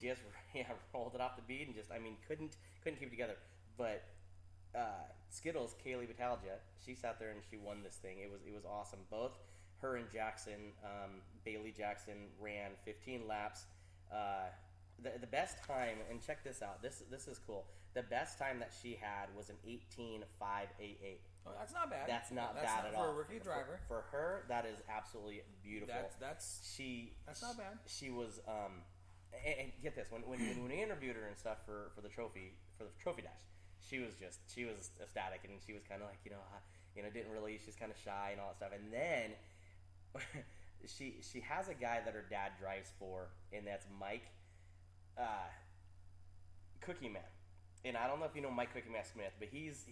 just rolled it off the bead and just couldn't keep it together. But Skittles, Kaylee Batalja, she sat there and she won this thing. It was awesome. Both her and Jackson, Bailey Jackson, ran 15 laps. The best time, and check this out. This is cool. The best time that she had was an 18:5.88. Oh, that's not bad. That's not bad at all for a rookie driver. For her, that is absolutely beautiful. That's not bad. She was and get this, when we interviewed her and stuff for the trophy dash, she was ecstatic, and she was kind of like didn't really, she's kind of shy and all that stuff. And then she has a guy that her dad drives for, and that's Mike Cookie Man. And I don't know if you know Mike Cookie Man Smith, but he's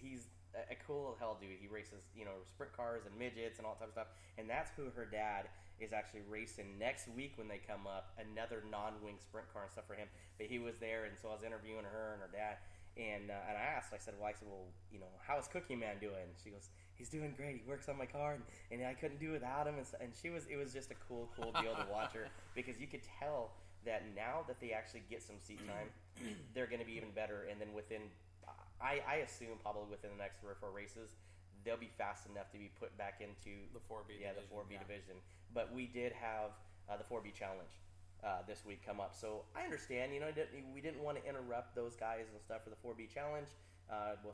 a cool hell dude. He races sprint cars and midgets and all that type of stuff. And that's who her dad is actually racing next week when they come up, another non-wing sprint car and stuff for him. But he was there, and so I was interviewing her and her dad. And I asked, I said, how's Cookie Man doing? She goes, he's doing great. He works on my car, and I couldn't do without him. And it was just a cool deal to watch her, because you could tell that now that they actually get some seat time, they're going to be even better. And then I assume probably within the next 3 or 4 races, they'll be fast enough to be put back into the 4B division. Yeah, the 4B division. But we did have the 4B challenge this week come up. So I understand, we didn't want to interrupt those guys and stuff for the 4B challenge.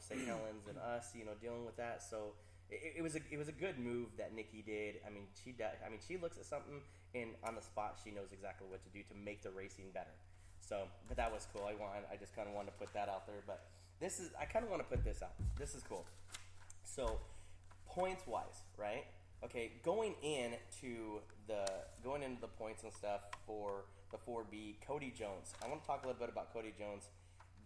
St. Helens and us, dealing with that. So it was a good move that Nikki did. She looks at something, and on the spot she knows exactly what to do to make the racing better. So, but that was cool. I just kind of wanted to put that out there. But I kind of want to put this out. This is cool. So, points wise, right? Okay, going into the points and stuff for the 4B, Cody Jones. I want to talk a little bit about Cody Jones.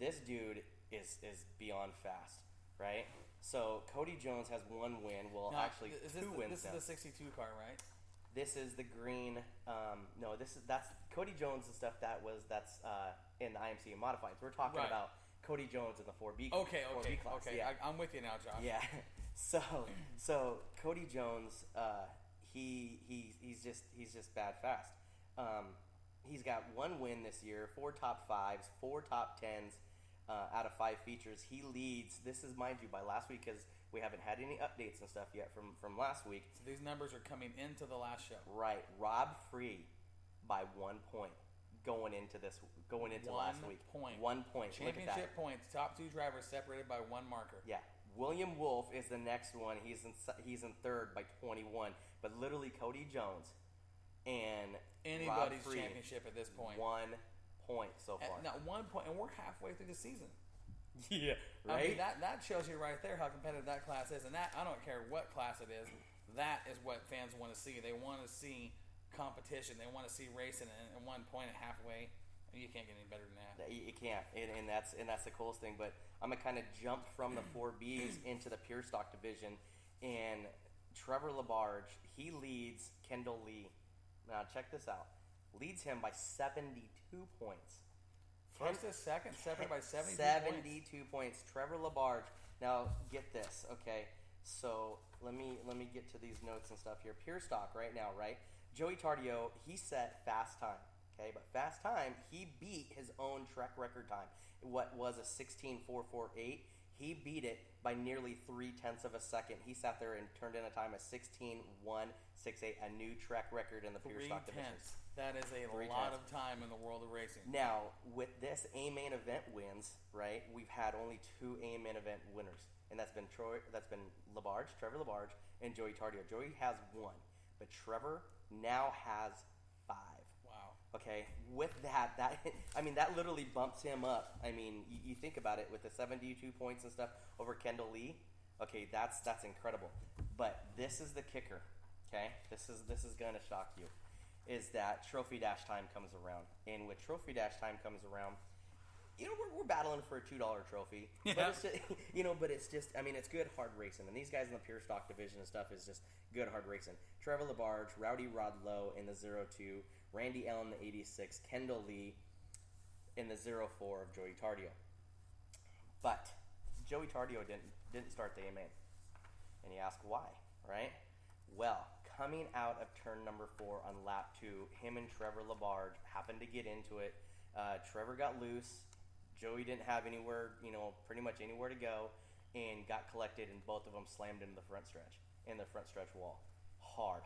This dude is beyond fast, right? So Cody Jones has 1 win. Well, now, actually, 2 wins. This is the 62 car, right? This is the green. No, that's Cody Jones and stuff. That's in the IMC modifieds. We're talking about Cody Jones in the 4B. 4B class. Okay. Yeah. I'm with you now, Josh. Yeah. So Cody Jones, he's just bad fast. He's got 1 win this year, 4 top 5s, 4 top 10s out of 5 features. He leads. This is, mind you, by last week, because we haven't had any updates and stuff yet from last week. So these numbers are coming into the last show. Right. Rob Free by 1 point going into last week. 1 point. Championship points. Top 2 drivers separated by 1 marker. Yeah. William Wolf is the next one. He's in third by 21. But literally Cody Jones and anybody's Rob Free, championship at this point. 1 point so far. Now 1 point, and we're halfway through the season. Yeah, right. I mean, that shows you right there how competitive that class is, and that I don't care what class it is. That is what fans want to see. They want to see competition. They want to see racing, and 1 point at halfway. You can't get any better than that. You can't, and that's the coolest thing. But I'm gonna kind of jump from the 4Bs into the pure stock division, and Trevor Labarge, he leads Kendall Lee. Now check this out. Leads him by 72 points. First to second, separated by 72 points. Trevor Labarge. Now get this, okay? So let me get to these notes and stuff here. Pure stock right now, right? Joey Tardio, he set fast time. Okay, but fast time, he beat his own track record time. What was a 16.448? He beat it by nearly 0.3 of a second. He sat there and turned in a time of 16.168, a new track record in the pure stock division. That is a lot of time in the world of racing. Now, with this A-main event wins, right? We've had only 2 A-main event winners, and that's been Trevor Labarge, and Joey Tardio. Joey has 1, but Trevor now has 5. Wow. Okay, with that literally bumps him up. I mean, you think about it, with the 72 points and stuff over Kendall Lee. Okay, that's incredible. But this is the kicker. Okay, this is gonna shock you, is that Trophy Dash time comes around, and with Trophy Dash time comes around, we're battling for a $2 trophy. Yeah. But it's just, but it's just, it's good hard racing, and these guys in the pure stock division and stuff is just good hard racing. Trevor Labarge, Rowdy Rod Lowe in the 02, Randy Allen in the 86, Kendall Lee in the 04 of Joey Tardio. But Joey Tardio didn't start the AMA, and you ask why, right? Well, coming out of turn number 4 on lap 2, him and Trevor Labarge happened to get into it. Trevor got loose. Joey didn't have anywhere, pretty much anywhere to go, and got collected, and both of them slammed into the front stretch wall. Hard.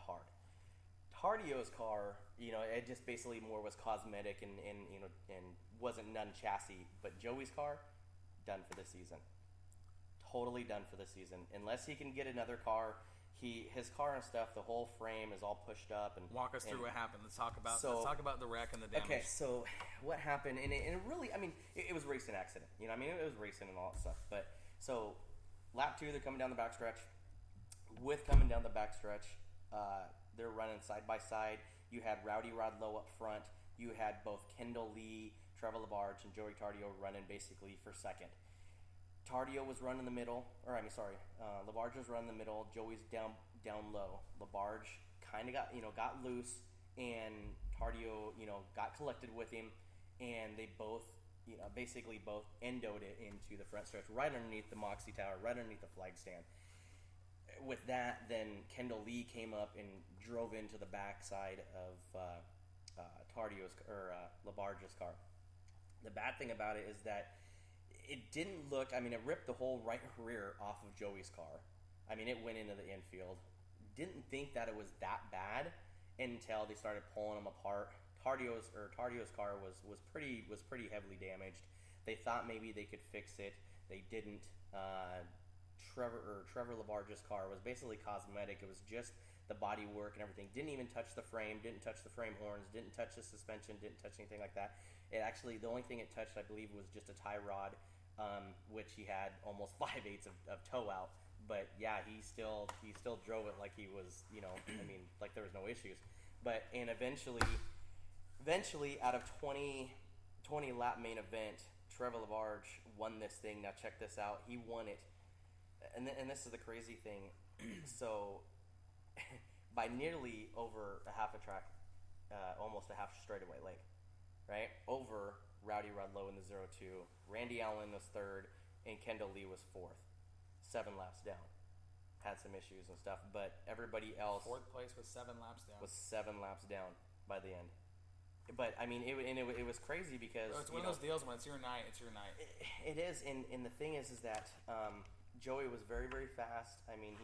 Tardio's car, it just basically more was cosmetic and wasn't none chassis. But Joey's car, done for the season. Totally done for the season. Unless he can get another car, his car and stuff, the whole frame is all pushed up. And walk us through what happened. Let's talk about the wreck and the damage. Okay, so what happened? And it really, it was a racing accident. It was racing and all that stuff. But so lap 2, they're coming down the backstretch. Coming down the backstretch, they're running side by side. You had Rowdy Rod Lowe up front. You had both Kendall Lee, Trevor LaBarge, and Joey Tardio running basically for second. Tardio was running the middle, LaBarge was running the middle. Joey's down low. LaBarge kind of got loose, and Tardio, got collected with him, and they both, basically both endoed it into the front stretch, right underneath the Moxie Tower, right underneath the flag stand. With that, then Kendall Lee came up and drove into the backside of LaBarge's car. The bad thing about it is that it didn't look. It ripped the whole right rear off of Joey's car. It went into the infield. Didn't think that it was that bad until they started pulling them apart. Tardio's car was pretty heavily damaged. They thought maybe they could fix it. They didn't. Trevor LaBarge's car was basically cosmetic. It was just the body work and everything. Didn't even touch the frame. Didn't touch the frame horns. Didn't touch the suspension. Didn't touch anything like that. It actually, the only thing it touched, I believe, was just a tie rod, which he had almost 5/8 of toe out. But yeah, he still drove it like he was, like there was no issues. And eventually, out of 20 lap main event, Trevor LaBarge won this thing. Now check this out. He won it. And this is the crazy thing. So, by nearly over a half a track, almost a half straightaway lane, right? Over Rowdy Rod Lowe in the 0-2. Randy Allen was third, and Kendall Lee was fourth. 7 laps down. Had some issues and stuff, but everybody else... Fourth place was 7 laps down. Was 7 laps down by the end. But, it was crazy because... It's one of those deals when it's your night, it's your night. It is, and the thing is that... Joey was very, very fast. He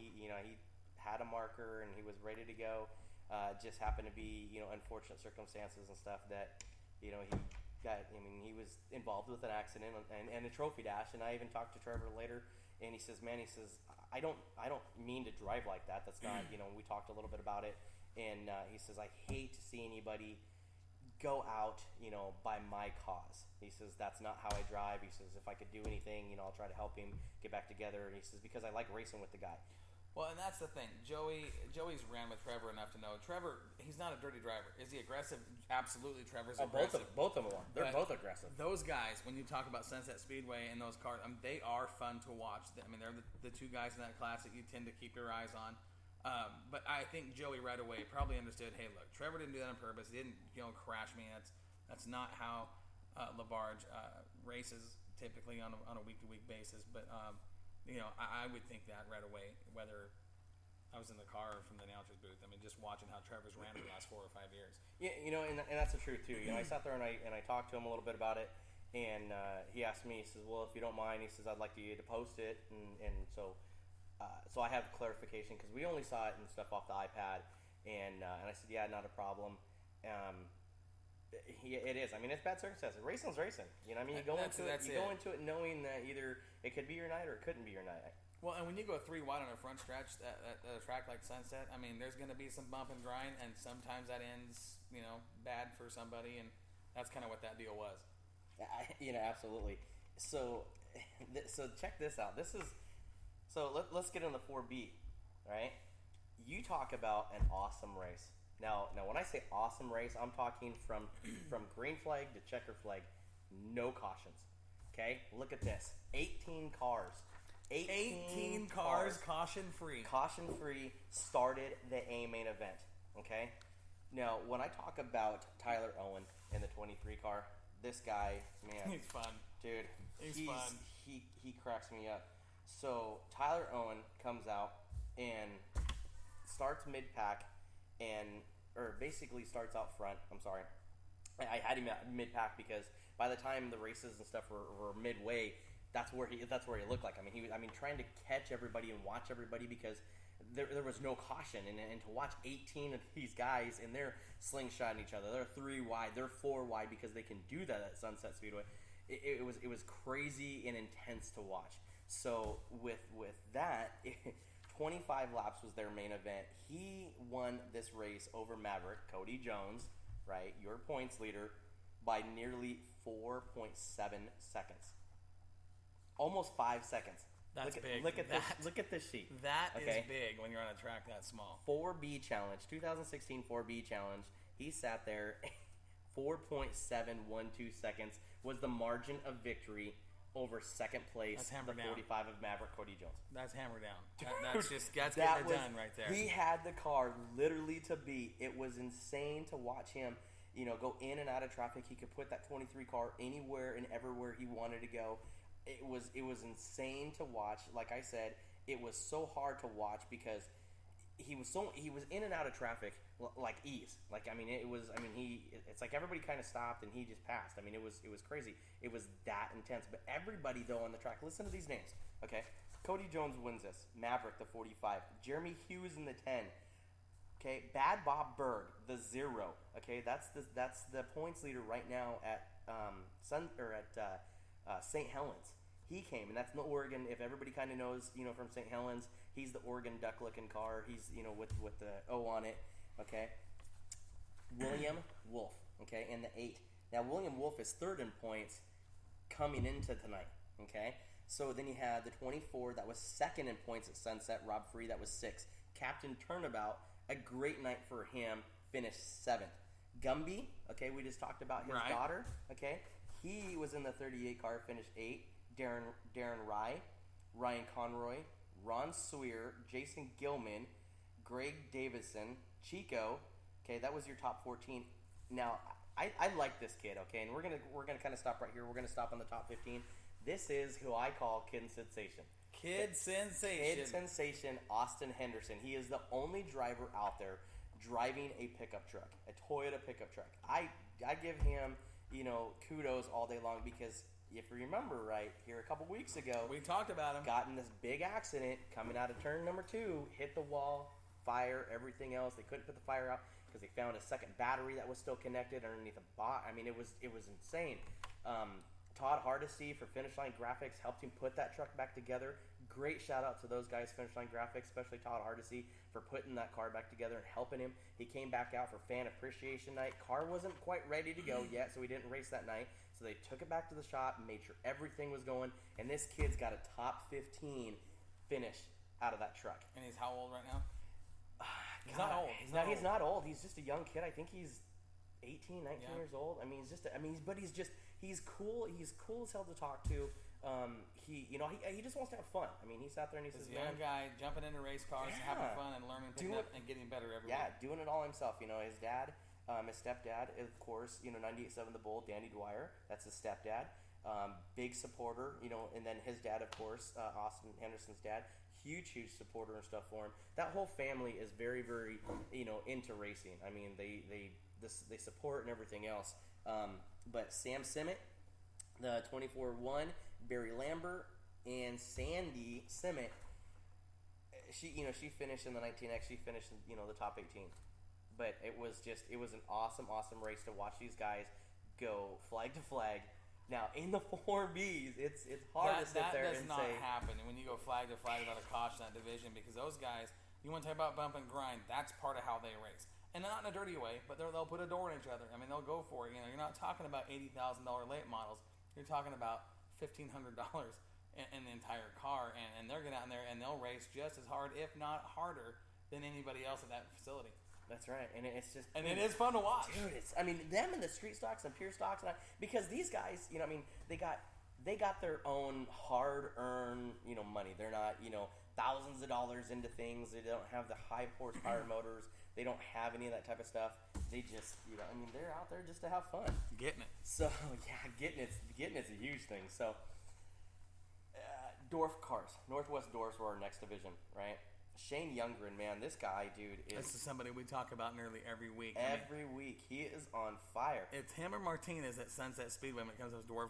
had a marker and he was ready to go. Just happened to be, unfortunate circumstances and stuff that, he got. He was involved with an accident and a trophy dash. And I even talked to Trevor later, and he says, "Man," he says, I don't mean to drive like that. That's not, we talked a little bit about it, and he says, I hate to see anybody go out, by my cause. He says, that's not how I drive. He says, if I could do anything, I'll try to help him get back together. And he says, because I like racing with the guy. Well, and that's the thing. Joey's ran with Trevor enough to know. Trevor, he's not a dirty driver. Is he aggressive? Absolutely, Trevor's aggressive. Both of them are. They're both aggressive. Those guys, when you talk about Sunset Speedway and those cars, they are fun to watch. They're the two guys in that class that you tend to keep your eyes on. But I think Joey right away probably understood, hey, look, Trevor didn't do that on purpose. He didn't, crash me. That's not how LaBarge races typically on a week-to-week basis. But, I would think that right away, whether I was in the car or from the announcer's booth. Just watching how Trevor's ran for the last 4 or 5 years. Yeah, and that's the truth, too. I sat there and I talked to him a little bit about it. And he asked me, he says, well, if you don't mind, he says, I'd like you to post it. And so I have clarification because we only saw it and stuff off the iPad. And I said, yeah, not a problem. It is. It's bad circumstances. Racing's racing. You go into it knowing that either it could be your night or it couldn't be your night. Well, and when you go 3 wide on a front stretch at a track like Sunset, there's going to be some bump and grind, and sometimes that ends, bad for somebody, and that's kind of what that deal was. Absolutely. So check this out. Let's get into 4B, right? You talk about an awesome race. Now, when I say awesome race, I'm talking from green flag to checker flag, no cautions. Okay, look at this: 18 cars. 18 cars, caution free. Caution free started the A main event. Okay. Now, when I talk about Tyler Owen in the 23 car, this guy, man, he's fun, dude. He's fun. He cracks me up. So Tyler Owen comes out and starts mid pack, or basically starts out front. I'm sorry, I had him at mid-pack because by the time the races and stuff were midway, that's where he looked like. I mean, trying to catch everybody and watch everybody because there was no caution, and to watch 18 of these guys and they're slingshotting each other. They're 3 wide, they're 4 wide because they can do that at Sunset Speedway. It was crazy and intense to watch. So with that, 25 laps was their main event. He won this race over Maverick, Cody Jones, right, your points leader, by nearly 4.7 seconds. Almost 5 seconds. That's big. Look at this sheet. That is big when you're on a track that small. 4B challenge, 2016 4B challenge. He sat there. 4.712 seconds was the margin of victory over second place, the 45 of Maverick Cody Jones. That's hammer down. That's getting it done right there. He had the car literally to beat. It was insane to watch him, go in and out of traffic. He could put that 23 car anywhere and everywhere he wanted to go. It was insane to watch. Like I said, it was so hard to watch because he was in and out of traffic like ease. It's like everybody kind of stopped and he just passed. I mean, it was crazy. It was that intense. But everybody though on the track, listen to these names. Okay, Cody Jones wins this. Maverick, the 45. Jeremy Hughes in the 10. Okay, Bad Bob Berg, the 0. Okay, that's the points leader right now at St. Helens. He came, and that's in the Oregon. If everybody kind of knows, from St. Helens, he's the Oregon duck-looking car. He's, with the O on it. Okay. William Wolf. Okay, in the 8. Now William Wolf is third in points coming into tonight. Okay. So then you had the 24 that was second in points at Sunset. Rob Free, that was 6. Captain Turnabout, a great night for him. Finished 7th. Gumby. Okay, we just talked about his daughter. Okay. He was in the 38 car, finished 8th. Darren Rye, Ryan Conroy, Ron Swear, Jason Gilman, Greg Davison, Chico. Okay, that was your top 14. Now, I like this kid. Okay, and we're gonna kind of stop right here. We're gonna stop on the top 15. This is who I call Kid Sensation. Kid Sensation, Austin Henderson. He is the only driver out there driving a pickup truck, a Toyota pickup truck. I give him kudos all day long because if you remember right, here a couple weeks ago, we talked about him. Got in this big accident coming out of turn number 2, hit the wall, fire, everything else. They couldn't put the fire out because they found a second battery that was still connected underneath a box. I mean, it was insane. Todd Hardesty for Finish Line Graphics helped him put that truck back together. Great shout out to those guys, Finish Line Graphics, especially Todd Hardesty for putting that car back together and helping him. He came back out for Fan Appreciation Night. Car wasn't quite ready to go yet, so we didn't race that night. So they took it back to the shop, made sure everything was going, and this kid's got a top 15 finish out of that truck. And he's how old right now? He's not old. He's not old. He's just a young kid. I think he's 18, 19 years old. I mean, he's cool. He's cool as hell to talk to. He just wants to have fun. I mean, he sat there and he says, "He's a young guy jumping into race cars, having fun, and learning, picking up, and getting better every week." Yeah, doing it all himself. His dad, his stepdad, of course. 98.7 The Bull, Danny Dwyer. That's his stepdad. Big supporter. And then his dad, of course, Austin Henderson's dad. Huge supporter and stuff for him. That whole family is very, very, into racing. I mean, they support and everything else. But Sam Simmet, the 24-1, Barry Lambert, and Sandy Simmet, she finished in the 19X. She finished in, the top 18. But it was an awesome race to watch these guys go flag to flag. Now, in the 4Bs, it's hard to sit there and say... That does not happen when you go flag to flag without a caution in that division, because those guys, you want to talk about bump and grind, that's part of how they race. And not in a dirty way, but they'll put a door in each other. I mean, they'll go for it. You're not talking about $80,000 late models. You're talking about $1,500 in the entire car, and they're getting out in there, and they'll race just as hard, if not harder, than anybody else at that facility. That's right, and it's just... And it is fun to watch. Dude, them and the street stocks and pure stocks, because these guys, they got their own hard-earned, money. They're not, thousands of dollars into things. They don't have the high horsepower motors. They don't have any of that type of stuff. They just, they're out there just to have fun. Getting it. So, yeah, getting it's a huge thing. So, Dorf cars. Northwest Dorfs were our next division, right? Shane Youngren, man, this guy, dude, This is somebody we talk about nearly every week. every week he is on fire. It's him or Martinez at Sunset Speedway when it comes to those dwarf